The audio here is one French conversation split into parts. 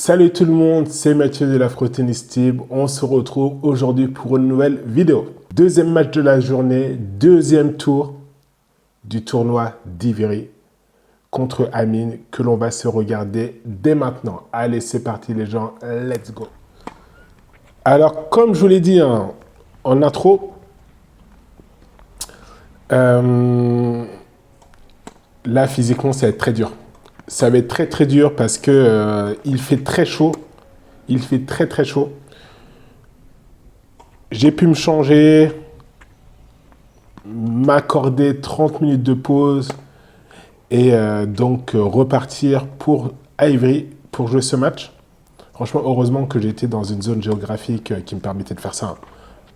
Salut tout le monde, c'est Mathieu de l'Afro-Tennis-Tube. On se retrouve aujourd'hui pour une nouvelle vidéo. Deuxième match de la journée, deuxième tour du tournoi d'Ivry contre Amine que l'on va se regarder dès maintenant. Allez, c'est parti les gens, let's go. Alors, comme je vous l'ai dit en intro, là, physiquement, ça va être très dur. Ça va être très très dur parce que il fait très chaud. Il fait très très chaud. J'ai pu me changer, m'accorder 30 minutes de pause et donc repartir à Ivry pour jouer ce match. Franchement, heureusement que j'étais dans une zone géographique qui me permettait de faire ça.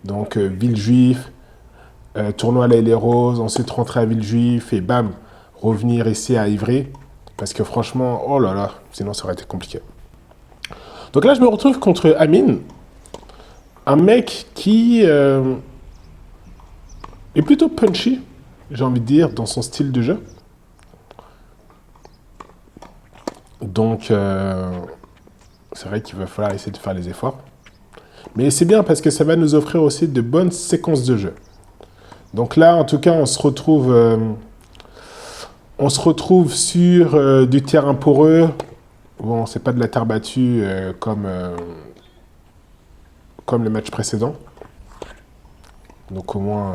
Donc, Villejuif, tournoi à l'Aile Rose, ensuite rentrer à Villejuif et bam, revenir ici à Ivry. Parce que franchement, oh là là, sinon ça aurait été compliqué. Donc là, je me retrouve contre Amine, un mec qui est plutôt punchy, j'ai envie de dire, dans son style de jeu. Donc, c'est vrai qu'il va falloir essayer de faire les efforts. Mais c'est bien parce que ça va nous offrir aussi de bonnes séquences de jeu. Donc là, en tout cas, on se retrouve sur du terrain poreux. Bon, c'est pas de la terre battue comme les matchs précédents. Donc au moins,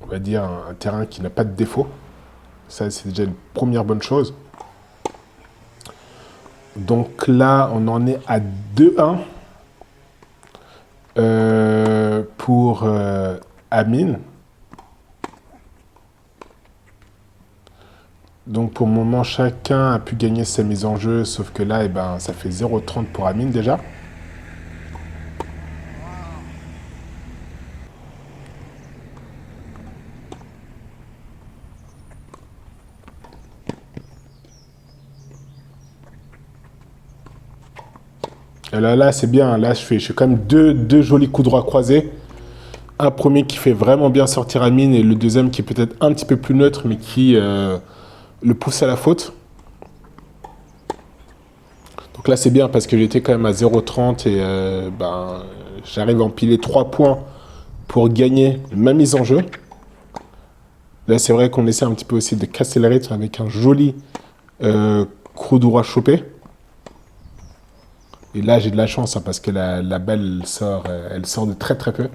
on va dire un terrain qui n'a pas de défaut. Ça, c'est déjà une première bonne chose. Donc là, on en est à 2-1 pour Amine. Donc pour le moment, chacun a pu gagner sa mise en jeu, sauf que là, ça fait 0,30 pour Amine déjà. Et là c'est bien. Là, je fais quand même deux jolis coups droits croisés. Un premier qui fait vraiment bien sortir Amine et le deuxième qui est peut-être un petit peu plus neutre, mais qui le pousse à la faute. Donc là, c'est bien parce que j'étais quand même à 0,30 et j'arrive à empiler 3 points pour gagner ma mise en jeu. Là, c'est vrai qu'on essaie un petit peu aussi de casser le rythme avec un joli coup droit chopé. Et là, j'ai de la chance parce que la balle elle sort de très très peu.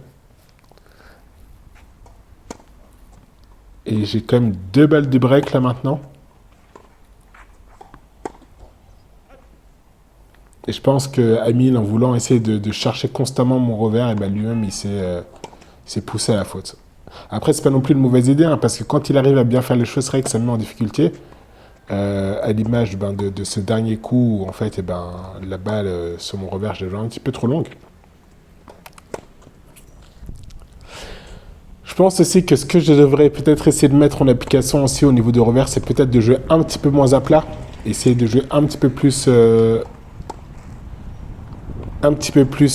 Et j'ai quand même 2 balles de break là maintenant. Et je pense que Amine, en voulant essayer de chercher constamment mon revers, lui-même, il s'est poussé à la faute. Après, c'est pas non plus une mauvaise idée, parce que quand il arrive à bien faire les choses, c'est vrai que ça me met en difficulté. À l'image de ce dernier coup, où en fait, la balle sur mon revers, je l'ai un petit peu trop longue. Je pense aussi que ce que je devrais peut-être essayer de mettre en application aussi au niveau du revers, c'est peut-être de jouer un petit peu moins à plat. Essayer de jouer un petit peu plus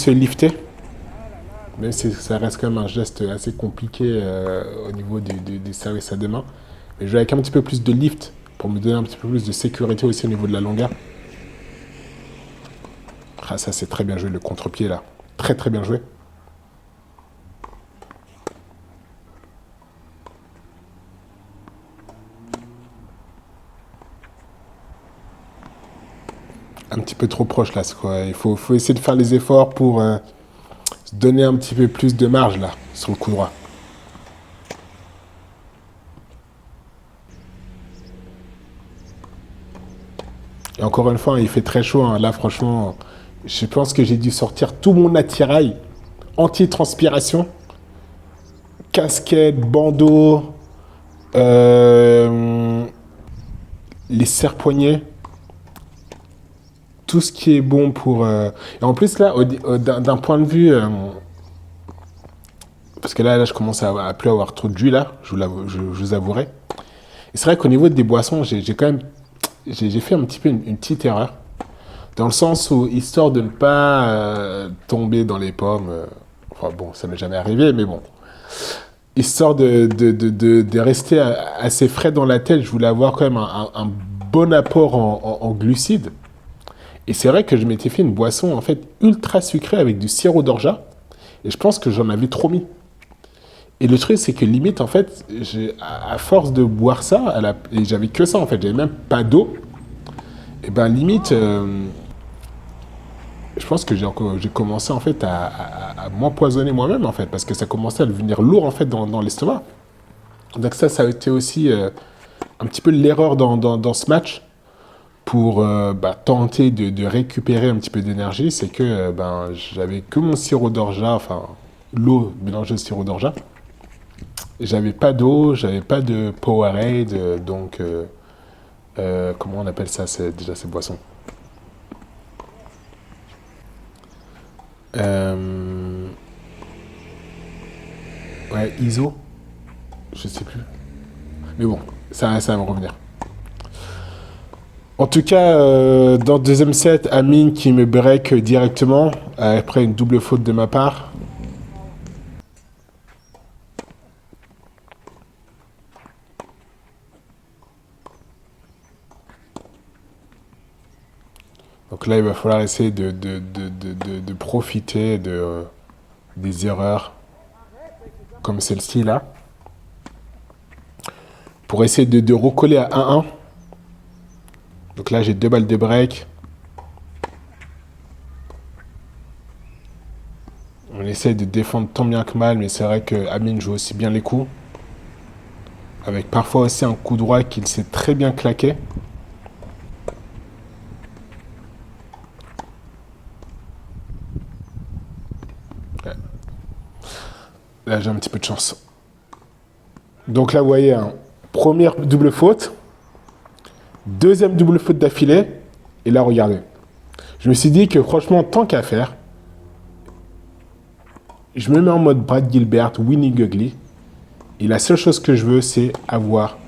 lifté. Même si ça reste quand même un geste assez compliqué au niveau des services à deux mains. Mais jouer avec un petit peu plus de lift pour me donner un petit peu plus de sécurité aussi au niveau de la longueur. Ah, ça c'est très bien joué, le contre-pied là. Très très bien joué. Un petit peu trop proche là, quoi. Il faut essayer de faire les efforts pour se donner un petit peu plus de marge là, sur le coup droit. Et encore une fois, il fait très chaud. Là, franchement, je pense que j'ai dû sortir tout mon attirail anti-transpiration. Casquette, bandeau, les serre-poignets. Tout ce qui est bon pour... Et en plus, là, d'un point de vue... parce que là, je commence à plus avoir trop de jus, là, je vous avouerai. Et c'est vrai qu'au niveau des boissons, j'ai fait un petit peu une petite erreur. Dans le sens où, histoire de ne pas tomber dans les pommes... enfin bon, ça m'est jamais arrivé, mais bon. Histoire de rester assez frais dans la tête, je voulais avoir quand même un bon apport en glucides. Et c'est vrai que je m'étais fait une boisson, en fait, ultra sucrée avec du sirop d'orgeat. Et je pense que j'en avais trop mis. Et le truc, c'est que limite, en fait, à force de boire ça, et j'avais que ça, en fait, j'avais même pas d'eau. Et ben limite, je pense que j'ai commencé, en fait, à m'empoisonner moi-même, en fait, parce que ça commençait à devenir lourd, en fait, dans l'estomac. Donc ça a été aussi un petit peu l'erreur dans ce match pour tenter de récupérer un petit peu d'énergie. C'est que j'avais que mon sirop d'orgeat, enfin, l'eau mélangée au sirop d'orgeat. J'avais pas d'eau, j'avais pas de Powerade, donc comment on appelle ça, c'est déjà ces boissons. Euh, ouais, ISO, je sais plus. Mais bon, ça va me revenir. En tout cas, dans le deuxième set, Amine qui me break directement, après une double faute de ma part. Donc là, il va falloir essayer de profiter des erreurs comme celle-ci là, pour essayer de recoller à 1-1. Donc là, j'ai 2 balles de break. On essaie de défendre tant bien que mal, mais c'est vrai que Amine joue aussi bien les coups. Avec parfois aussi un coup droit qu'il sait très bien claquer. Ouais. Là, j'ai un petit peu de chance. Donc là, vous voyez, hein, première double faute. Deuxième double faute d'affilée. Et là, regardez. Je me suis dit que franchement, tant qu'à faire, je me mets en mode Brad Gilbert, Winnie Ugly. Et la seule chose que je veux, c'est avoir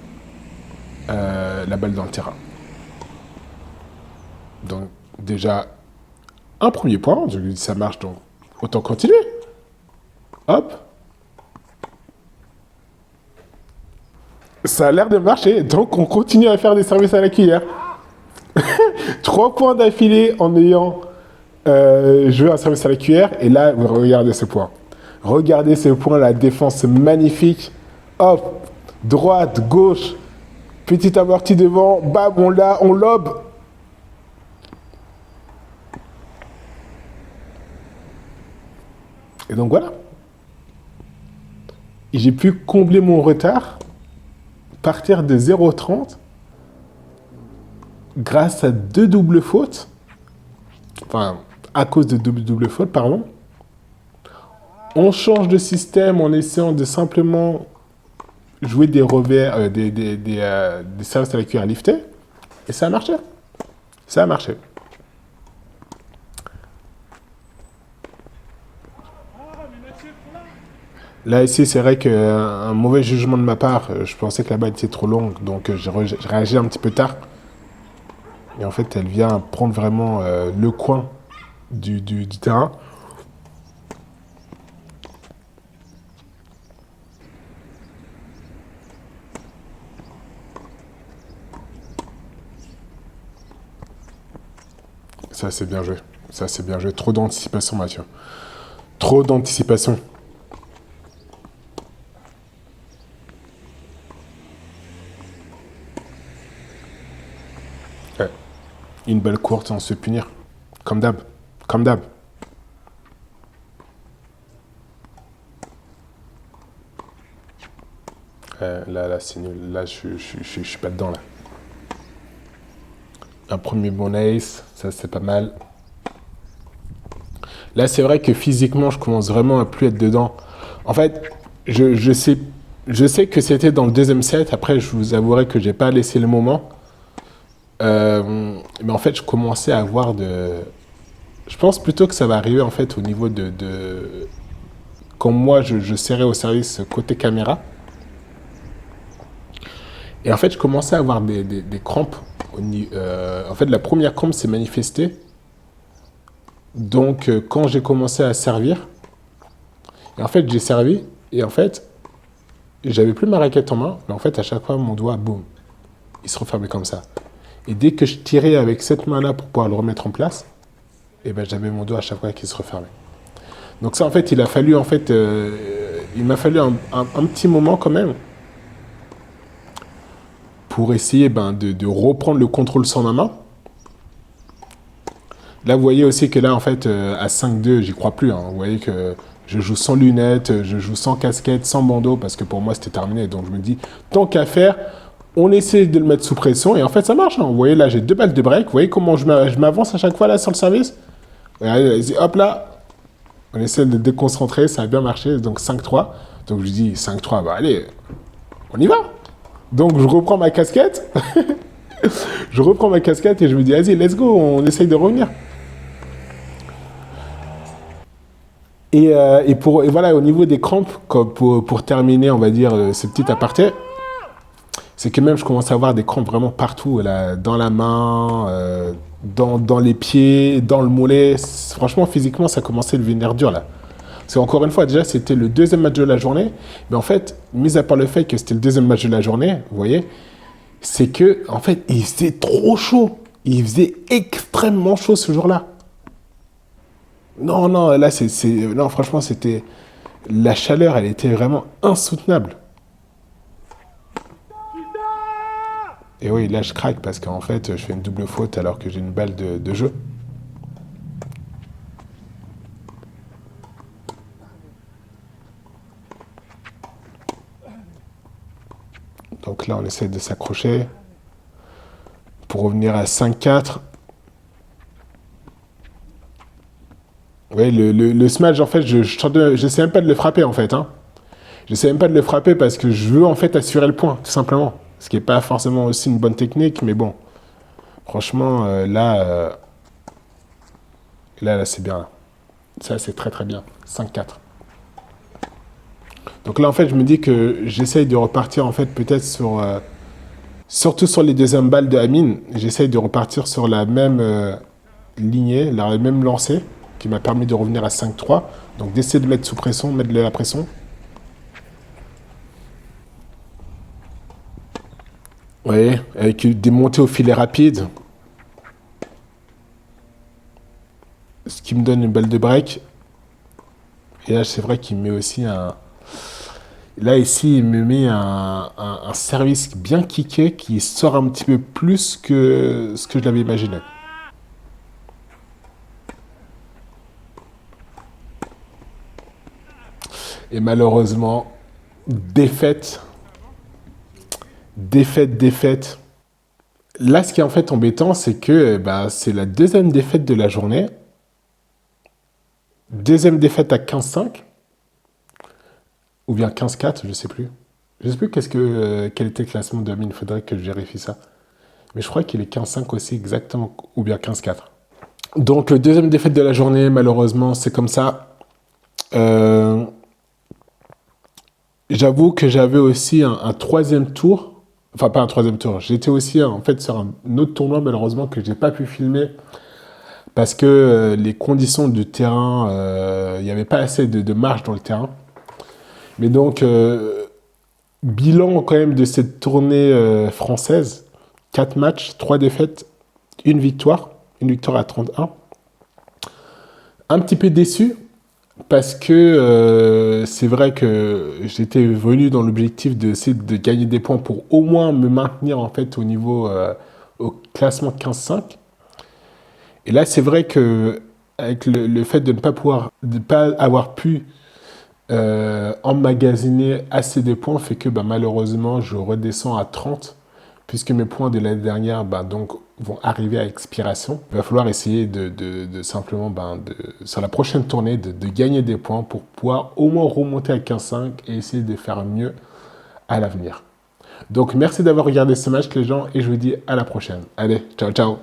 la balle dans le terrain. Donc, déjà, un premier point. Je lui dis, ça marche, donc autant continuer. Hop. Ça a l'air de marcher, donc on continue à faire des services à la cuillère. 3 points d'affilée en ayant joué un service à la cuillère. Et là, vous regardez ce point. Regardez ce point, la défense magnifique. Hop, droite, gauche, petit amorti devant, bam, on lobe. Et donc voilà. Et j'ai pu combler mon retard, partir de 0,30 grâce à 2 doubles fautes. Enfin, à cause de 2 doubles fautes, pardon. On change de système en essayant de simplement jouer des revers, des services à la cuillère liftée. Et ça a marché. Ça a marché. Là, ici, c'est vrai qu'un mauvais jugement de ma part, je pensais que la balle était trop longue, donc j'ai réagi un petit peu tard. Et en fait, elle vient prendre vraiment le coin du terrain. Ça, c'est bien joué. Ça, c'est bien joué. Trop d'anticipation, Mathieu. Trop d'anticipation. Ouais. Une balle courte sans se punir. Comme d'hab. Comme d'hab. Là, c'est nul. Là, je suis pas dedans, là. Un premier bon ace. Ça, c'est pas mal. Là, c'est vrai que physiquement, je commence vraiment à plus être dedans. En fait, je sais que c'était dans le deuxième set. Après, je vous avouerai que j'ai pas laissé le moment. Mais en fait, je commençais à avoir de... Je pense plutôt que ça va arriver en fait au niveau quand moi, je serrais au service côté caméra. Et en fait, je commençais à avoir des crampes. En fait, la première crampe s'est manifestée. Donc, quand j'ai commencé à servir, et en fait, j'ai servi, et en fait, j'avais plus ma raquette en main, mais en fait, à chaque fois, mon doigt, boum, il se refermait comme ça. Et dès que je tirais avec cette main-là pour pouvoir le remettre en place, et ben, j'avais mon doigt à chaque fois qui se refermait. Donc ça, en fait, il m'a fallu un petit moment quand même pour essayer de reprendre le contrôle sur ma main. Là, vous voyez aussi que là, en fait, à 5-2, j'y crois plus. Hein. Vous voyez que je joue sans lunettes, je joue sans casquette, sans bandeau, parce que pour moi, c'était terminé. Donc je me dis, tant qu'à faire, on essaie de le mettre sous pression. Et en fait, ça marche. Hein. Vous voyez, là, j'ai 2 balles de break. Vous voyez comment je m'avance à chaque fois là sur le service. Allez, hop là. On essaie de déconcentrer, ça a bien marché. Donc 5-3. Donc je dis 5-3, bah allez, on y va. Donc je reprends ma casquette. Je reprends ma casquette et je me dis, vas-y, let's go, on essaye de revenir. Et voilà, au niveau des crampes, pour terminer, on va dire, ce petit aparté, c'est que même je commence à avoir des crampes vraiment partout, là, dans la main, dans les pieds, dans le mollet. Franchement, physiquement, ça commençait à devenir dur, là. Parce qu'encore une fois, déjà, c'était le 2e match de la journée. Mais en fait, mis à part le fait que c'était le 2e match de la journée, vous voyez, c'est que, en fait, il faisait trop chaud. Il faisait extrêmement chaud ce jour-là. Non, là, non, franchement, c'était... La chaleur, elle était vraiment insoutenable. Et oui, là, je craque parce qu'en fait, je fais une double faute alors que j'ai une balle de jeu. Donc là, on essaie de s'accrocher pour revenir à 5-4. Oui, le smash, en fait, je sais même pas de le frapper, en fait. Hein. Je sais même pas de le frapper parce que je veux, en fait, assurer le point, tout simplement. Ce qui n'est pas forcément aussi une bonne technique, mais bon. Franchement, là, c'est bien. Ça, c'est très, très bien. 5-4. Donc là, en fait, je me dis que j'essaye de repartir, en fait, peut-être sur... surtout sur les 2e balles de Amine, j'essaye de repartir sur la même lignée, la même lancée, qui m'a permis de revenir à 5-3. Donc d'essayer de mettre sous pression, mettre de la pression. Vous voyez, avec des montées au filet rapide. Ce qui me donne une balle de break. Et là, c'est vrai qu'il me met aussi un... Là, ici, il me met un service bien kické qui sort un petit peu plus que ce que je l'avais imaginé. Et malheureusement, défaite. Là, ce qui est en fait embêtant, c'est que c'est la 2e défaite de la journée. 2e défaite à 15-5. Ou bien 15-4, je ne sais plus. Je ne sais plus quel était le classement de Amine. Il faudrait que je vérifie ça. Mais je crois qu'il est 15-5 aussi exactement. Ou bien 15-4. Donc, 2e défaite de la journée, malheureusement, c'est comme ça. J'avoue que j'avais aussi un 3e tour. Enfin, pas un 3e tour. J'étais aussi, en fait, sur un autre tournoi, malheureusement, que je n'ai pas pu filmer. Parce que les conditions du terrain, il n'y avait pas assez de marge dans le terrain. Mais donc, bilan quand même de cette tournée française. 4 matchs, 3 défaites, 1 victoire. 1 victoire à 31. Un petit peu déçu. Parce que c'est vrai que j'étais venu dans l'objectif d'essayer de gagner des points pour au moins me maintenir en fait au niveau au classement 15-5. Et là, c'est vrai que avec le fait de ne pas avoir pu emmagasiner assez de points fait que malheureusement je redescends à 30 puisque mes points de l'année dernière donc, vont arriver à expiration. Il va falloir essayer de simplement, sur la prochaine tournée, de gagner des points pour pouvoir au moins remonter à 15-5 et essayer de faire mieux à l'avenir. Donc merci d'avoir regardé ce match les gens et je vous dis à la prochaine. Allez, ciao ciao.